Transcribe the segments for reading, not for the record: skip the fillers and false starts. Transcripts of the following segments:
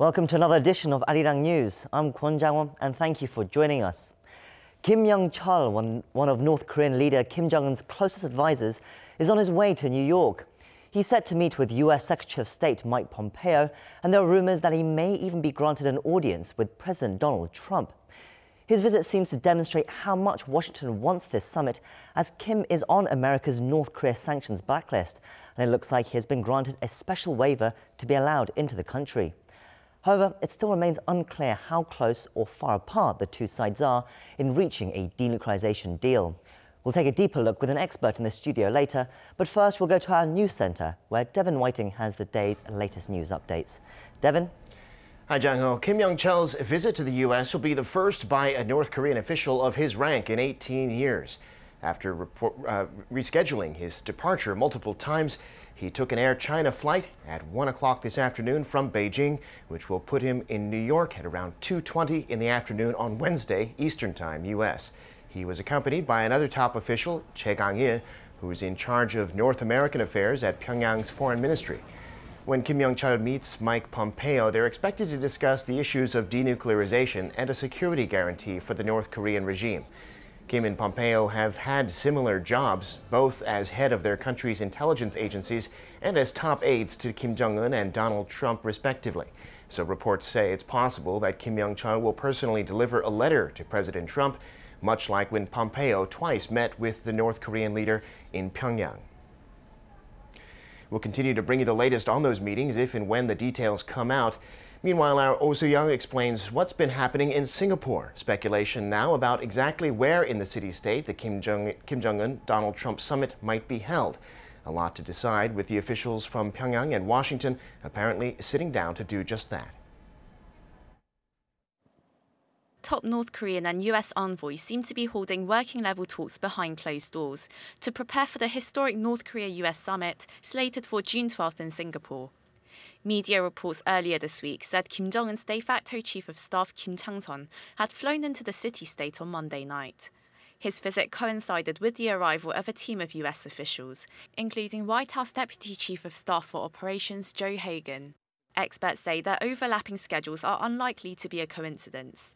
Welcome to another edition of Arirang News. I'm Kwon Jang-won and thank you for joining us. Kim Yong-chol, one of North Korean leader Kim Jong-un's closest advisors, is on his way to New York. He's set to meet with US Secretary of State Mike Pompeo, and there are rumors that he may even be granted an audience with President Donald Trump. His visit seems to demonstrate how much Washington wants this summit, as Kim is on America's North Korea sanctions blacklist, and it looks like he has been granted a special waiver to be allowed into the country. However, it still remains unclear how close or far apart the two sides are in reaching a denuclearization deal. We'll take a deeper look with an expert in the studio later, but first we'll go to our news centre, where Devin Whiting has the day's latest news updates. Devin? Hi, Jang-ho. Kim Yong-chol's visit to the U.S. will be the first by a North Korean official of his rank in 18 years. After rescheduling his departure multiple times, he took an Air China flight at 1 o'clock this afternoon from Beijing, which will put him in New York at around 2:20 in the afternoon on Wednesday, Eastern Time, U.S. He was accompanied by another top official, Choi Gang-il, who is in charge of North American affairs at Pyongyang's foreign ministry. When Kim Yong-chol meets Mike Pompeo, they're expected to discuss the issues of denuclearization and a security guarantee for the North Korean regime. Kim and Pompeo have had similar jobs, both as head of their country's intelligence agencies and as top aides to Kim Jong-un and Donald Trump, respectively. So reports say it's possible that Kim Yong-chol will personally deliver a letter to President Trump, much like when Pompeo twice met with the North Korean leader in Pyongyang. We'll continue to bring you the latest on those meetings if and when the details come out. Meanwhile, our Oh So-young explains what's been happening in Singapore. Speculation now about exactly where in the city-state the Kim Jong-un-Donald Trump summit might be held. A lot to decide, with the officials from Pyongyang and Washington apparently sitting down to do just that. Top North Korean and US envoys seem to be holding working-level talks behind closed doors to prepare for the historic North Korea-US summit slated for June 12th in Singapore. Media reports earlier this week said Kim Jong-un's de facto chief of staff Kim Chang-son had flown into the city-state on Monday night. His visit coincided with the arrival of a team of US officials, including White House Deputy Chief of Staff for Operations Joe Hagan. Experts say their overlapping schedules are unlikely to be a coincidence.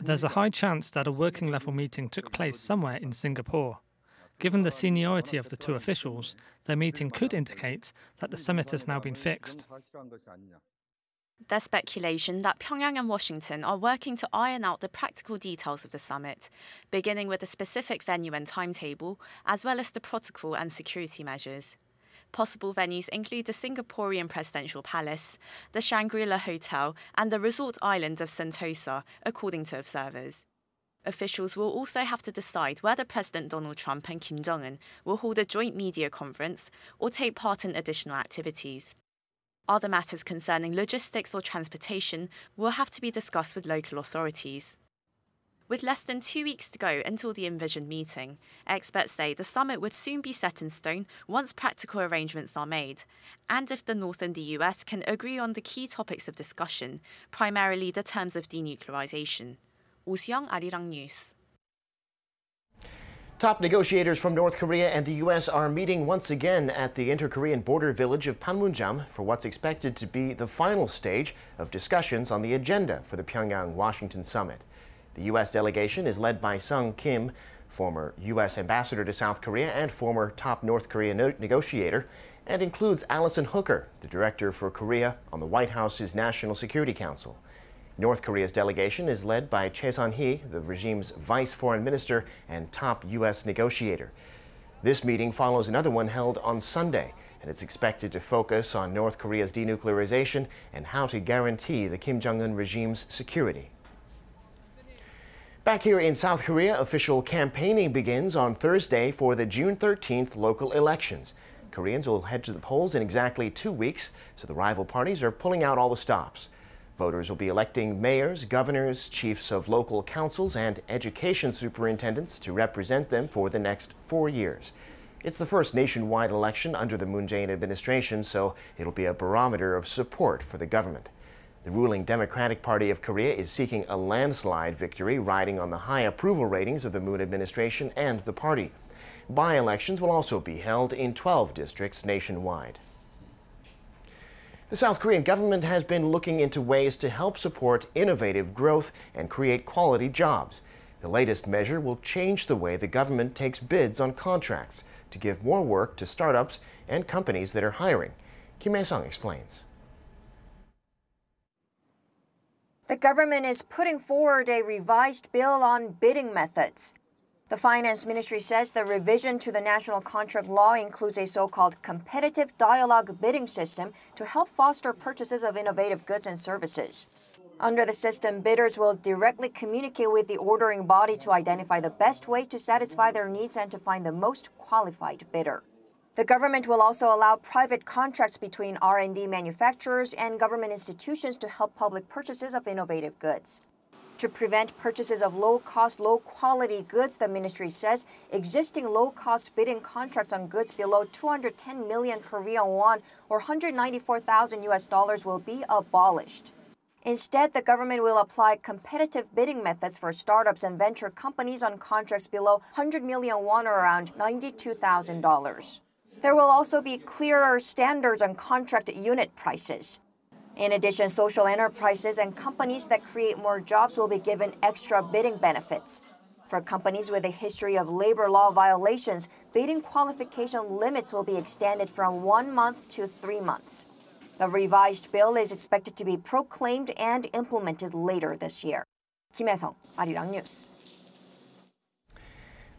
There's a high chance that a working-level meeting took place somewhere in Singapore. Given the seniority of the two officials, their meeting could indicate that the summit has now been fixed. There's speculation that Pyongyang and Washington are working to iron out the practical details of the summit, beginning with a specific venue and timetable, as well as the protocol and security measures. Possible venues include the Singaporean Presidential Palace, the Shangri-La Hotel, and the resort island of Sentosa, according to observers. Officials will also have to decide whether President Donald Trump and Kim Jong-un will hold a joint media conference or take part in additional activities. Other matters concerning logistics or transportation will have to be discussed with local authorities. With less than 2 weeks to go until the envisioned meeting, experts say the summit would soon be set in stone once practical arrangements are made, and if the North and the US can agree on the key topics of discussion, primarily the terms of denuclearization. Oh So-young, Arirang News. Top negotiators from North Korea and the U.S. are meeting once again at the inter-Korean border village of Panmunjom for what's expected to be the final stage of discussions on the agenda for the Pyongyang-Washington summit. The U.S. delegation is led by Sung Kim, former U.S. ambassador to South Korea and former top North Korean negotiator, and includes Allison Hooker, the director for Korea on the White House's National Security Council. North Korea's delegation is led by Choi Sun-hee, the regime's vice foreign minister and top U.S. negotiator. This meeting follows another one held on Sunday, and it's expected to focus on North Korea's denuclearization and how to guarantee the Kim Jong-un regime's security. Back here in South Korea, official campaigning begins on Thursday for the June 13th local elections. Koreans will head to the polls in exactly 2 weeks, so the rival parties are pulling out all the stops. Voters will be electing mayors, governors, chiefs of local councils, and education superintendents to represent them for the next 4 years. It's the first nationwide election under the Moon Jae-in administration, so it'll be a barometer of support for the government. The ruling Democratic Party of Korea is seeking a landslide victory, riding on the high approval ratings of the Moon administration and the party. By-elections will also be held in 12 districts nationwide. The South Korean government has been looking into ways to help support innovative growth and create quality jobs. The latest measure will change the way the government takes bids on contracts to give more work to startups and companies that are hiring. Kim Yong-chol explains. The government is putting forward a revised bill on bidding methods. The Finance Ministry says the revision to the national contract law includes a so-called competitive dialogue bidding system to help foster purchases of innovative goods and services. Under the system, bidders will directly communicate with the ordering body to identify the best way to satisfy their needs and to find the most qualified bidder. The government will also allow private contracts between R&D manufacturers and government institutions to help public purchases of innovative goods. To prevent purchases of low-cost, low-quality goods, the ministry says existing low-cost bidding contracts on goods below 210 million Korean won or $194,000 will be abolished. Instead, the government will apply competitive bidding methods for startups and venture companies on contracts below 100 million won or around $92,000. There will also be clearer standards on contract unit prices. In addition, social enterprises and companies that create more jobs will be given extra bidding benefits. For companies with a history of labor law violations, bidding qualification limits will be extended from 1 month to 3 months. The revised bill is expected to be proclaimed and implemented later this year. Kim Yong-chol, Arirang News.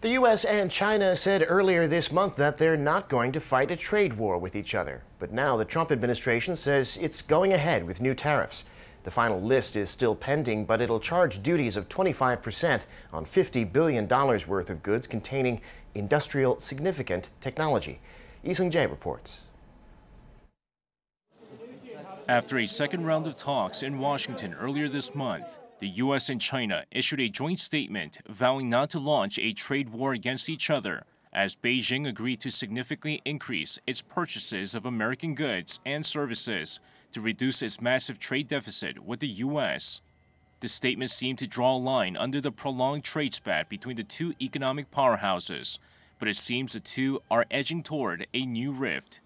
The U.S. and China said earlier this month that they're not going to fight a trade war with each other. But now the Trump administration says it's going ahead with new tariffs. The final list is still pending, but it'll charge duties of 25% on $50 billion worth of goods containing industrial significant technology. Lee Seung-jae reports. After a second round of talks in Washington earlier this month, the U.S. and China issued a joint statement vowing not to launch a trade war against each other, as Beijing agreed to significantly increase its purchases of American goods and services to reduce its massive trade deficit with the U.S. The statement seemed to draw a line under the prolonged trade spat between the two economic powerhouses, but it seems the two are edging toward a new rift.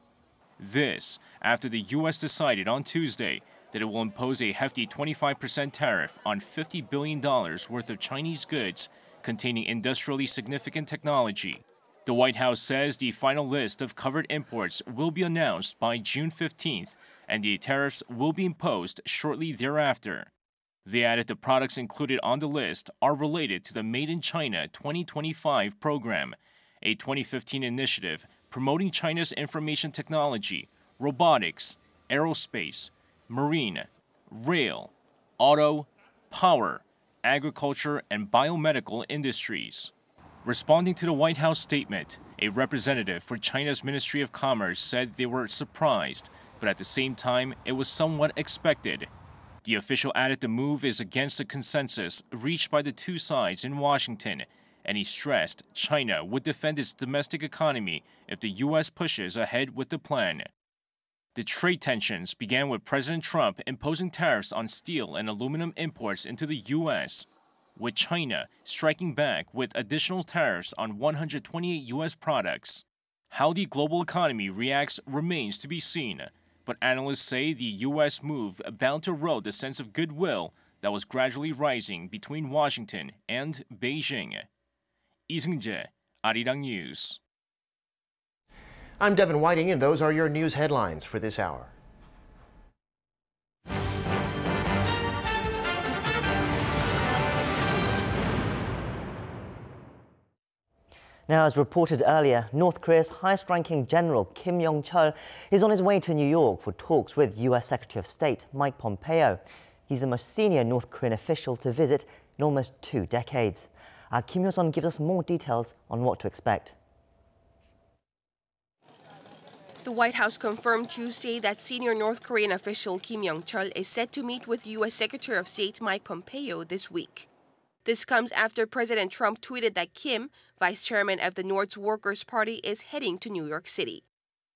This, after the U.S. decided on Tuesday that it will impose a hefty 25% tariff on $50 billion worth of Chinese goods containing industrially significant technology. The White House says the final list of covered imports will be announced by June 15th, and the tariffs will be imposed shortly thereafter. They added the products included on the list are related to the Made in China 2025 program, a 2015 initiative promoting China's information technology, robotics, aerospace, marine, rail, auto, power, agriculture, and biomedical industries. Responding to the White House statement, a representative for China's Ministry of Commerce said they were surprised, but at the same time, it was somewhat expected. The official added the move is against the consensus reached by the two sides in Washington, and he stressed China would defend its domestic economy if the U.S. pushes ahead with the plan. The trade tensions began with President Trump imposing tariffs on steel and aluminum imports into the U.S., with China striking back with additional tariffs on 128 U.S. products. How the global economy reacts remains to be seen, but analysts say the U.S. move bound to erode the sense of goodwill that was gradually rising between Washington and Beijing. Lee Seung-jae, Arirang News. I'm Devin Whiting, and those are your news headlines for this hour. Now, as reported earlier, North Korea's highest-ranking general Kim Yong-chol is on his way to New York for talks with U.S. Secretary of State Mike Pompeo. He's the most senior North Korean official to visit in almost 2 decades. Kim Yong-chol gives us more details on what to expect. The White House confirmed Tuesday that senior North Korean official Kim Yong-chol is set to meet with U.S. Secretary of State Mike Pompeo this week. This comes after President Trump tweeted that Kim, vice chairman of the North's Workers' Party, is heading to New York City.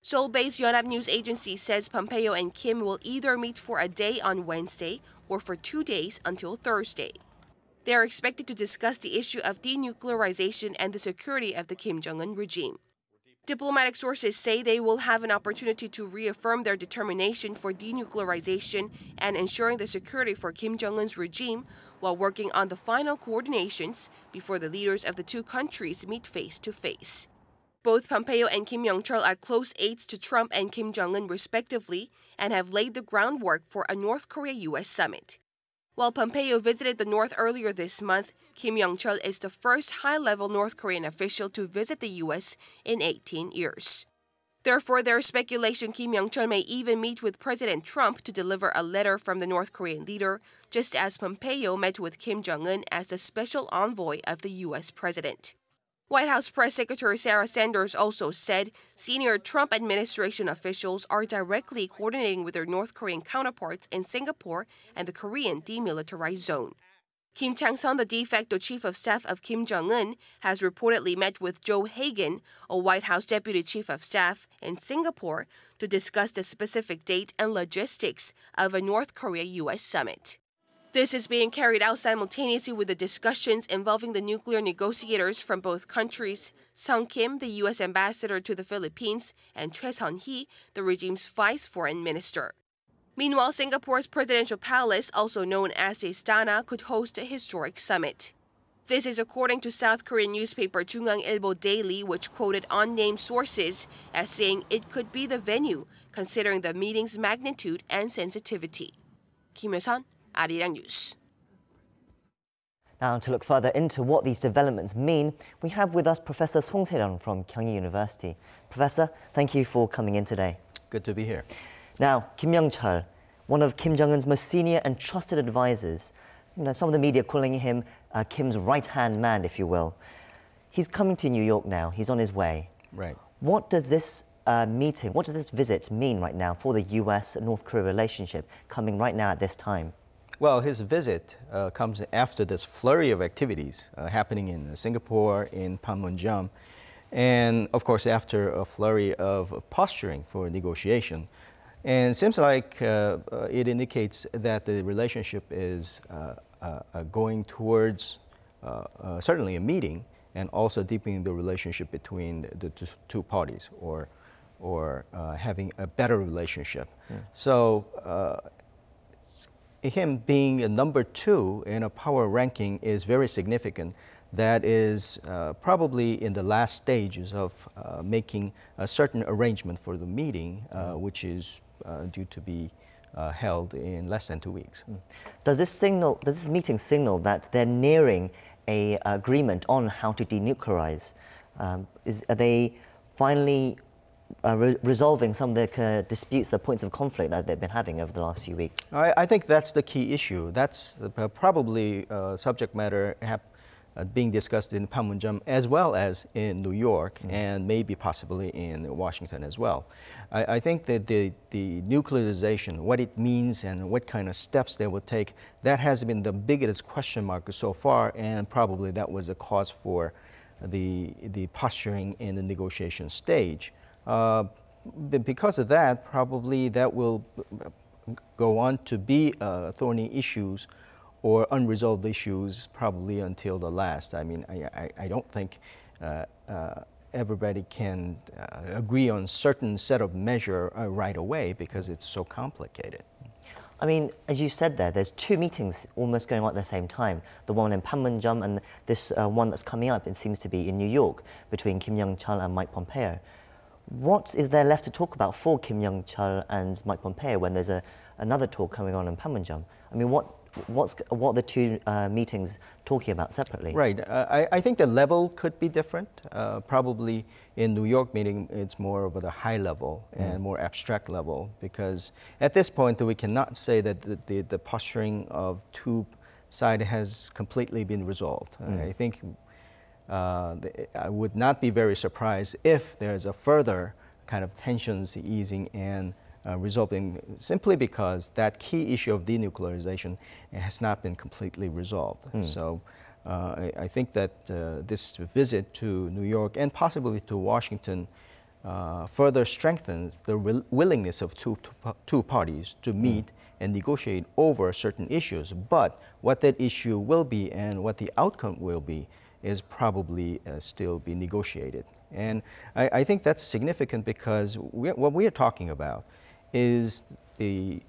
Seoul-based Yonhap News Agency says Pompeo and Kim will either meet for a day on Wednesday or for 2 days until Thursday. They are expected to discuss the issue of denuclearization and the security of the Kim Jong-un regime. Diplomatic sources say they will have an opportunity to reaffirm their determination for denuclearization and ensuring the security for Kim Jong-un's regime while working on the final coordinations before the leaders of the two countries meet face to face. Both Pompeo and Kim Yong-chol are close aides to Trump and Kim Jong-un respectively and have laid the groundwork for a North Korea-U.S. summit. While Pompeo visited the North earlier this month, Kim Yong-chol is the first high-level North Korean official to visit the U.S. in 18 years. Therefore, there is speculation Kim Yong-chol may even meet with President Trump to deliver a letter from the North Korean leader, just as Pompeo met with Kim Jong-un as the special envoy of the U.S. president. White House Press Secretary Sarah Sanders also said senior Trump administration officials are directly coordinating with their North Korean counterparts in Singapore and the Korean demilitarized zone. Kim Chang-sun, the de facto chief of staff of Kim Jong-un, has reportedly met with Joe Hagan, a White House deputy chief of staff, in Singapore to discuss the specific date and logistics of a North Korea-U.S. summit. This is being carried out simultaneously with the discussions involving the nuclear negotiators from both countries, Sung Kim, the U.S. ambassador to the Philippines, and Choi Sun-hee, the regime's vice foreign minister. Meanwhile, Singapore's presidential palace, also known as the Istana, could host a historic summit. This is according to South Korean newspaper Jungang-ilbo Daily, which quoted unnamed sources as saying it could be the venue, considering the meeting's magnitude and sensitivity. Kim Yong-chol, Arirang News. Now, to look further into what these developments mean, we have with us Professor Song Se-ryun from Kyung University. Professor, thank you for coming in today. Good to be here. Now, Kim Yong-chol, one of Kim Jong-un's most senior and trusted advisors, some of the media calling him Kim's right-hand man, if you will. He's coming to New York now. He's on his way. Right. What does this what does this visit mean right now for the U.S.-North Korea relationship coming right now at this time? Well, his visit comes after this flurry of activities happening in Singapore, in Panmunjom, and of course after a flurry of posturing for negotiation. And it seems like it indicates that the relationship is going towards certainly a meeting and also deepening the relationship between the two parties, or having a better relationship. Yeah. So him being a number 2 in a power ranking is very significant. That is probably in the last stages of making a certain arrangement for the meeting, which is due to be held in less than 2 weeks. Does this meeting signal that they're nearing an agreement on how to denuclearize? Are they finally resolving some of the disputes, the points of conflict that they've been having over the last few weeks? I think that's the key issue. That's probably subject matter being discussed in Panmunjom as well as in New York, and maybe possibly in Washington as well. I think that the nuclearization, what it means and what kind of steps they will take, that has been the biggest question mark so far, and probably that was a cause for the posturing in the negotiation stage. Because of that, probably that will go on to be thorny issues or unresolved issues probably until the last. I mean, I don't think everybody can agree on certain set of measure right away because it's so complicated. I mean, as you said there's 2 meetings almost going on at the same time. The one in Panmunjom and this one that's coming up, it seems to be in New York, between Kim Yong-chol and Mike Pompeo. What is there left to talk about for Kim Yong-chol and Mike Pompeo when there's another talk coming on in Panmunjom? I mean, what are the 2 meetings talking about separately? Right. I think the level could be different. Probably in New York meeting, it's more of the high level and more abstract level, because at this point we cannot say that the posturing of 2 sides has completely been resolved. I think I would not be very surprised if there's a further kind of tensions easing and resolving, simply because that key issue of denuclearization has not been completely resolved. So I think that this visit to New York and possibly to Washington further strengthens the willingness of two parties to meet and negotiate over certain issues. But what that issue will be and what the outcome will be is probably still be negotiated. And I think that's significant because what we are talking about is the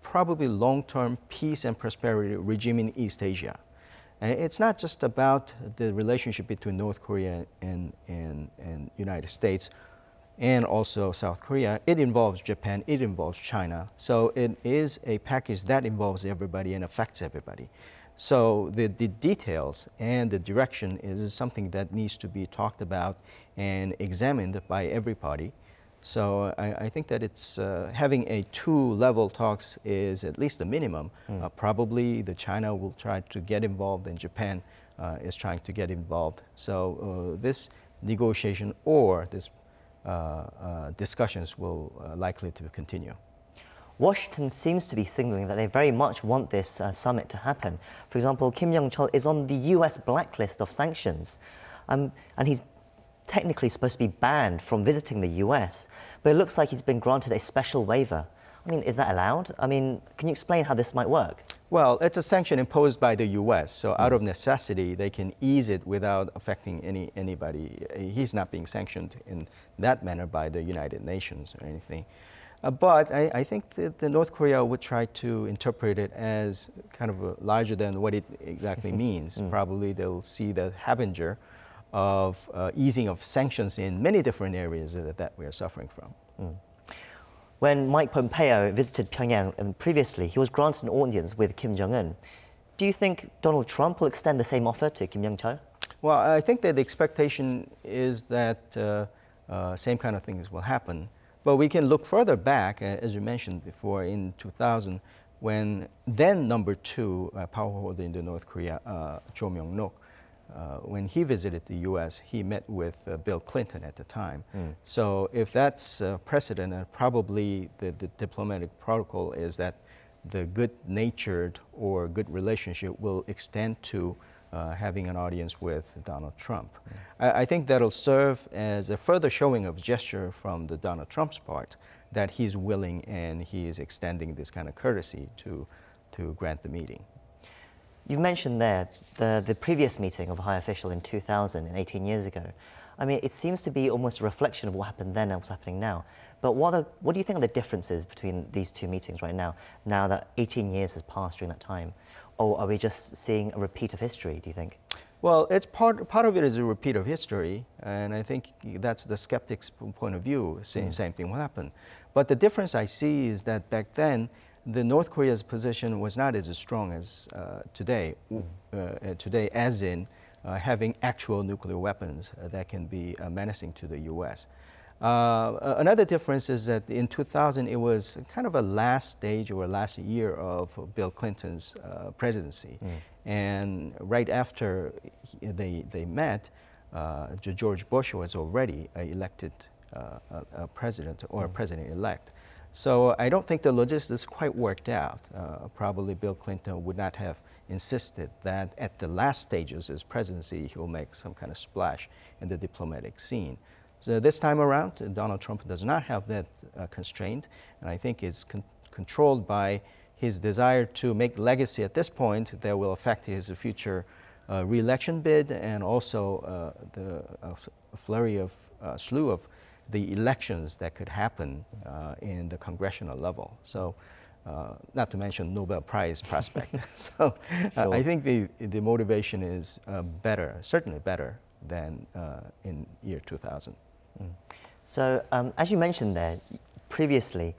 probably long-term peace and prosperity regime in East Asia. And it's not just about the relationship between North Korea and United States and also South Korea. It involves Japan, it involves China. So it is a package that involves everybody and affects everybody. So the details and the direction is something that needs to be talked about and examined by every party. So I think that it's having a two-level talks is at least a minimum. Probably the China will try to get involved and Japan is trying to get involved. So this negotiation or this discussions will likely to continue. Washington seems to be signaling that they very much want this summit to happen. For example, Kim Yong-chol is on the US blacklist of sanctions, and he's technically supposed to be banned from visiting the US, but it looks like he's been granted a special waiver. I mean, is that allowed? I mean, can you explain how this might work? Well, it's a sanction imposed by the US, so out of necessity, they can ease it without affecting anybody. He's not being sanctioned in that manner by the United Nations or anything. But I think that the North Korea would try to interpret it as kind of larger than what it exactly means. Probably they'll see the harbinger of easing of sanctions in many different areas that we are suffering from. When Mike Pompeo visited Pyongyang previously, he was granted an audience with Kim Jong-un. Do you think Donald Trump will extend the same offer to Kim Yong-chol? Well, I think that the expectation is that same kind of things will happen. But we can look further back, as you mentioned before, in 2000, when then number 2 power holder in the North Korea, Cho Myung-nok, when he visited the U.S., he met with Bill Clinton at the time. So if that's precedent, probably the diplomatic protocol is that the good-natured or good relationship will extend to having an audience with Donald Trump. I think that'll serve as a further showing of gesture from the Donald Trump's part that he's willing and he is extending this kind of courtesy to grant the meeting. You've mentioned there the previous meeting of a high official in 2000, 18 years ago. I mean, it seems to be almost a reflection of what happened then and what's happening now. But what do you think are the differences between these two meetings right now that 18 years has passed during that time? Or are we just seeing a repeat of history, do you think? Well, it's part of it is a repeat of history, and I think that's the skeptic's point of view, saying same thing will happen. But the difference I see is that back then, the North Korea's position was not as strong as today, as in having actual nuclear weapons that can be menacing to the U.S. Another difference is that in 2000, it was kind of a last stage or last year of Bill Clinton's presidency. And right after they met, George Bush was already elected president or president-elect. So I don't think the logistics quite worked out. Probably Bill Clinton would not have insisted that at the last stages of his presidency, he will make some kind of splash in the diplomatic scene. So this time around, Donald Trump does not have that constraint, and I think it's controlled by his desire to make legacy at this point that will affect his future re-election bid and also the slew of the elections that could happen in the congressional level. So, not to mention Nobel Prize prospect. So, Sure. I think the motivation is better, certainly better than in year 2000. So, as you mentioned there previously,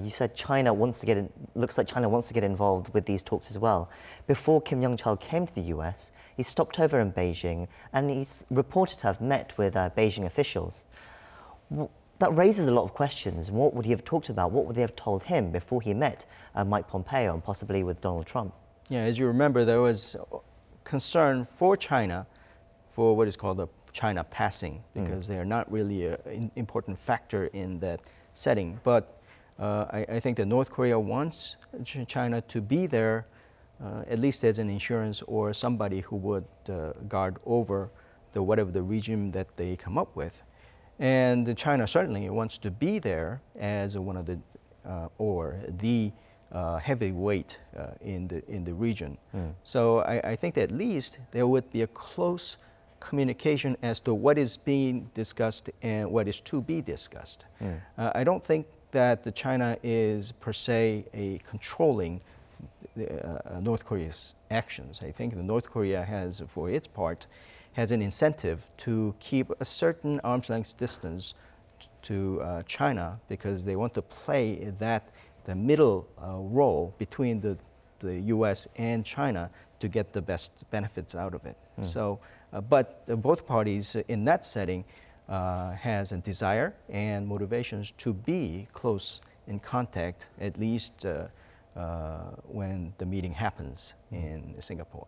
you said China wants to get looks like China wants to get involved with these talks as well. Before Kim Yong-chol came to the US, he stopped over in Beijing and he's reported to have met with Beijing officials. That raises a lot of questions. What would he have talked about? What would they have told him before he met Mike Pompeo and possibly with Donald Trump? Yeah, as you remember, there was concern for China for what is called the China passing, because they are not really an important factor in that setting. But I think that North Korea wants China to be there, at least as an insurance or somebody who would guard over whatever the regime that they come up with. And China certainly wants to be there as one of the heavyweight in the region. So I think that at least there would be a close communication as to what is being discussed and what is to be discussed. I don't think that China is per se controlling North Korea's actions. I think North Korea has, for its part, has an incentive to keep a certain arm's length distance to China because they want to play the middle role between the U.S. and China to get the best benefits out of it. So, but both parties in that setting has a desire and motivations to be close in contact, at least when the meeting happens in Singapore.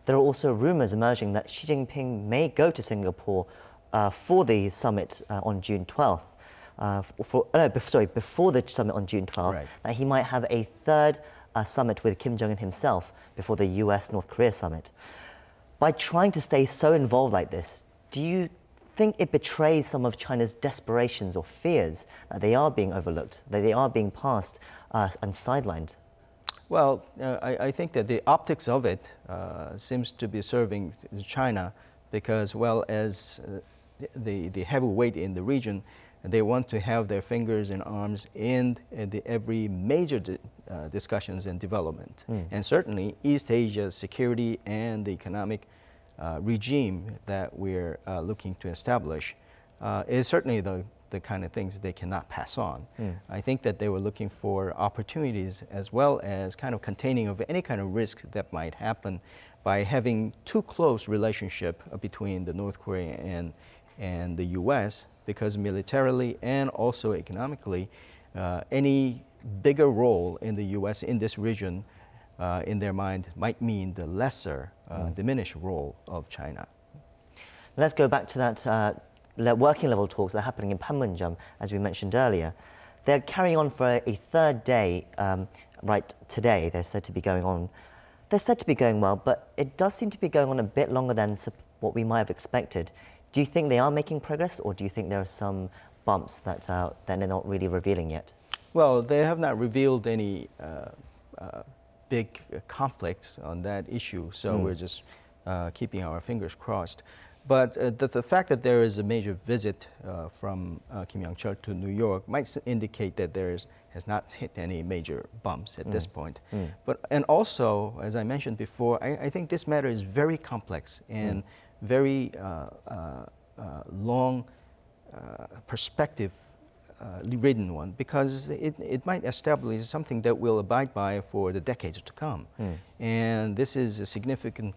There are also rumors emerging that Xi Jinping may go to Singapore for the summit on June 12th. Before the summit on June 12th, right, that he might have a third summit with Kim Jong-un himself before the US-North Korea summit. By trying to stay so involved like this, do you think it betrays some of China's desperations or fears that they are being overlooked, that they are being passed and sidelined? Well, I think that the optics of it seems to be serving China because, well, as the heavyweight in the region, they want to have their fingers and arms in every major discussions and development. And certainly East Asia's security and the economic regime that we're looking to establish is certainly the kind of things they cannot pass on. I think that they were looking for opportunities as well as kind of containing of any kind of risk that might happen by having too close relationship between the North Korea and the U.S. because militarily and also economically, any bigger role in the U.S. in this region, in their mind, might mean the lesser, diminished role of China. Let's go back to that working level talks that are happening in Panmunjom, as we mentioned earlier. They're carrying on for a third day right today. They're said to be going on. They're said to be going well, but it does seem to be going on a bit longer than what we might have expected. Do you think they are making progress, or do you think there are some bumps that they're not really revealing yet? Well, they have not revealed any big conflicts on that issue, so we're just keeping our fingers crossed. But the fact that there is a major visit from Kim Yong-chol to New York might indicate that has not hit any major bumps at this point. And also, as I mentioned before, I think this matter is very complex and very long perspective ridden one because it might establish something that will abide by for the decades to come. And this is a significant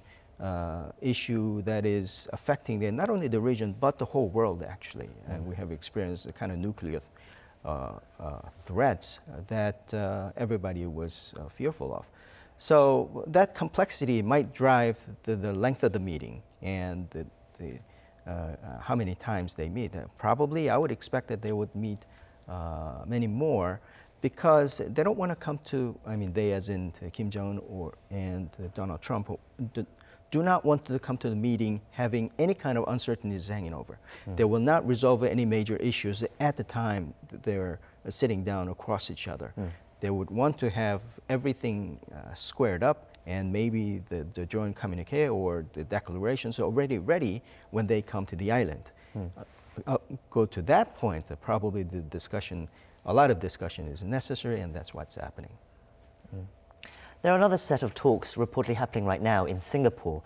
issue that is affecting not only the region but the whole world actually. And we have experienced the kind of nuclear threats that everybody was fearful of. So that complexity might drive the length of the meeting and how many times they meet. Probably I would expect that they would meet many more because they don't want to come to, I mean they as in Kim Jong-un and Donald Trump do not want to come to the meeting having any kind of uncertainties hanging over. They will not resolve any major issues at the time that they're sitting down across each other. They would want to have everything squared up and maybe the joint communique or the declarations are already ready when they come to the island. Go to that point, probably the discussion, a lot of discussion is necessary, and that's what's happening. There are another set of talks reportedly happening right now in Singapore.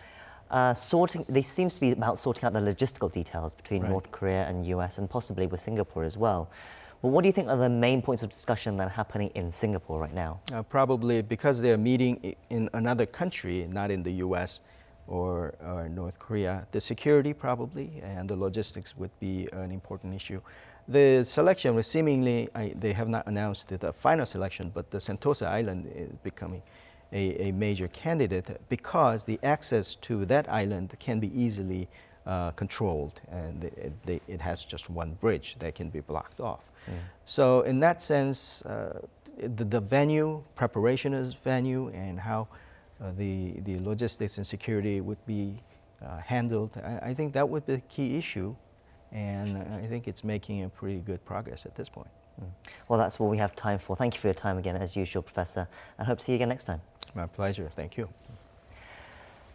They seems to be about sorting out the logistical details between North Korea and US and possibly with Singapore as well. Well, what do you think are the main points of discussion that are happening in Singapore right now? Probably because they're meeting in another country, not in the US or North Korea. The security probably and the logistics would be an important issue. The selection was seemingly, they have not announced the final selection, but the Sentosa Island is becoming a major candidate because the access to that island can be easily controlled, and it has just one bridge that can be blocked off. So in that sense, the venue, preparation of venue, and how the logistics and security would be handled, I think that would be the key issue, and I think it's making a pretty good progress at this point. Well, that's all we have time for. Thank you for your time again, as usual, Professor, and hope to see you again next time. My pleasure. Thank you.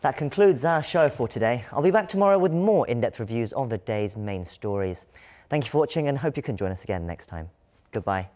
That concludes our show for today. I'll be back tomorrow with more in-depth reviews of the day's main stories. Thank you for watching and hope you can join us again next time. Goodbye.